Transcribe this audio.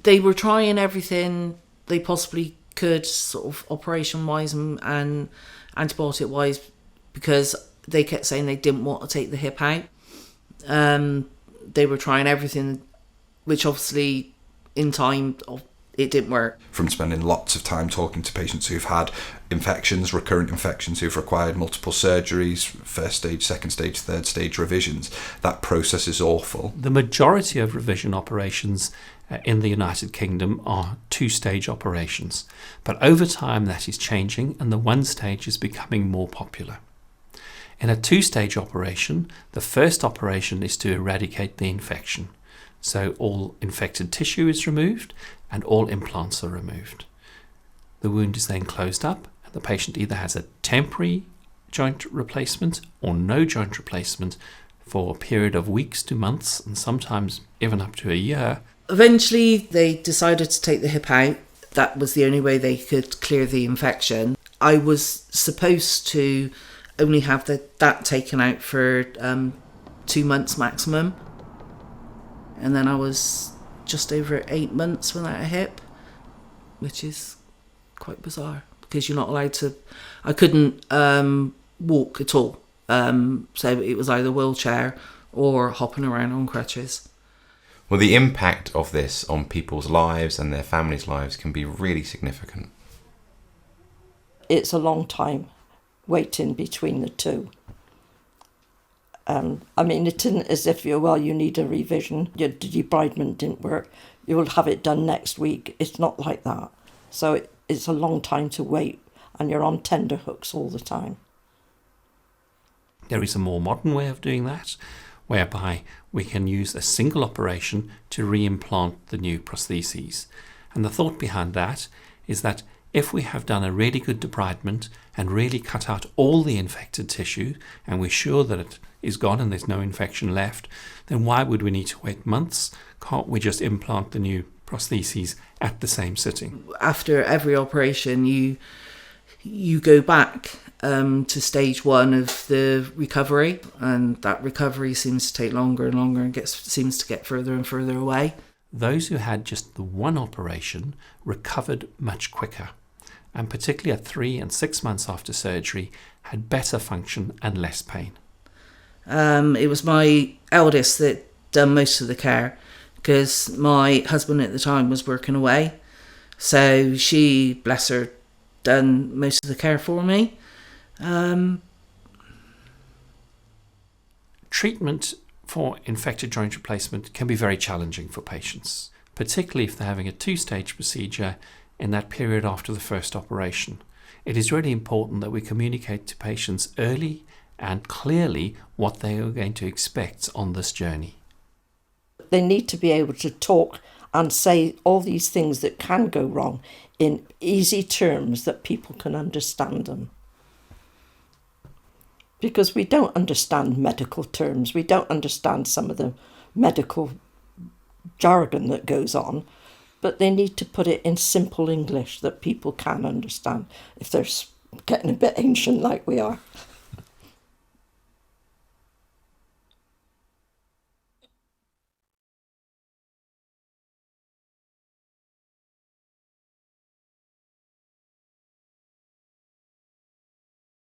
They were trying everything they possibly could, sort of operation-wise and antibiotic-wise, because they kept saying they didn't want to take the hip out. They were trying everything, which obviously in time it didn't work. From spending lots of time talking to patients who've had infections, recurrent infections, who've required multiple surgeries, first stage, second stage, third stage revisions, that process is awful. The majority of revision operations in the United Kingdom are two-stage operations, but over time that is changing and the one stage is becoming more popular. In a two-stage operation, the first operation is to eradicate the infection. So all infected tissue is removed and all implants are removed. The wound is then closed up and the patient either has a temporary joint replacement or no joint replacement for a period of weeks to months and sometimes even up to a year. Eventually they decided to take the hip out. That was the only way they could clear the infection. I was supposed to only have that taken out for 2 months maximum. And then I was just over 8 months without a hip, which is quite bizarre because you're not allowed to. I couldn't walk at all. So it was either wheelchair or hopping around on crutches. Well, the impact of this on people's lives and their families' lives can be really significant. It's a long time waiting between the two. I mean, it isn't as if you need a revision, your debridement didn't work, you will have it done next week. It's not like that. So it's a long time to wait and you're on tender hooks all the time. There is a more modern way of doing that, whereby we can use a single operation to reimplant the new prostheses. And the thought behind that is that if we have done a really good debridement and really cut out all the infected tissue and we're sure that it is gone and there's no infection left, then why would we need to wait months? Can't we just implant the new prostheses at the same sitting? After every operation, you go back to stage 1 of the recovery, and that recovery seems to take longer and longer and seems to get further and further away. Those who had just the one operation recovered much quicker, and particularly at 3 and 6 months after surgery had better function and less pain. It was my eldest that done most of the care because my husband at the time was working away. So she, bless her, done most of the care for me. Treatment for infected joint replacement can be very challenging for patients, particularly if they're having a 2-stage procedure in that period after the first operation. It is really important that we communicate to patients early and clearly what they are going to expect on this journey. They need to be able to talk and say all these things that can go wrong in easy terms that people can understand them. Because we don't understand medical terms, we don't understand some of the medical jargon that goes on, but they need to put it in simple English that people can understand if they're getting a bit ancient like we are.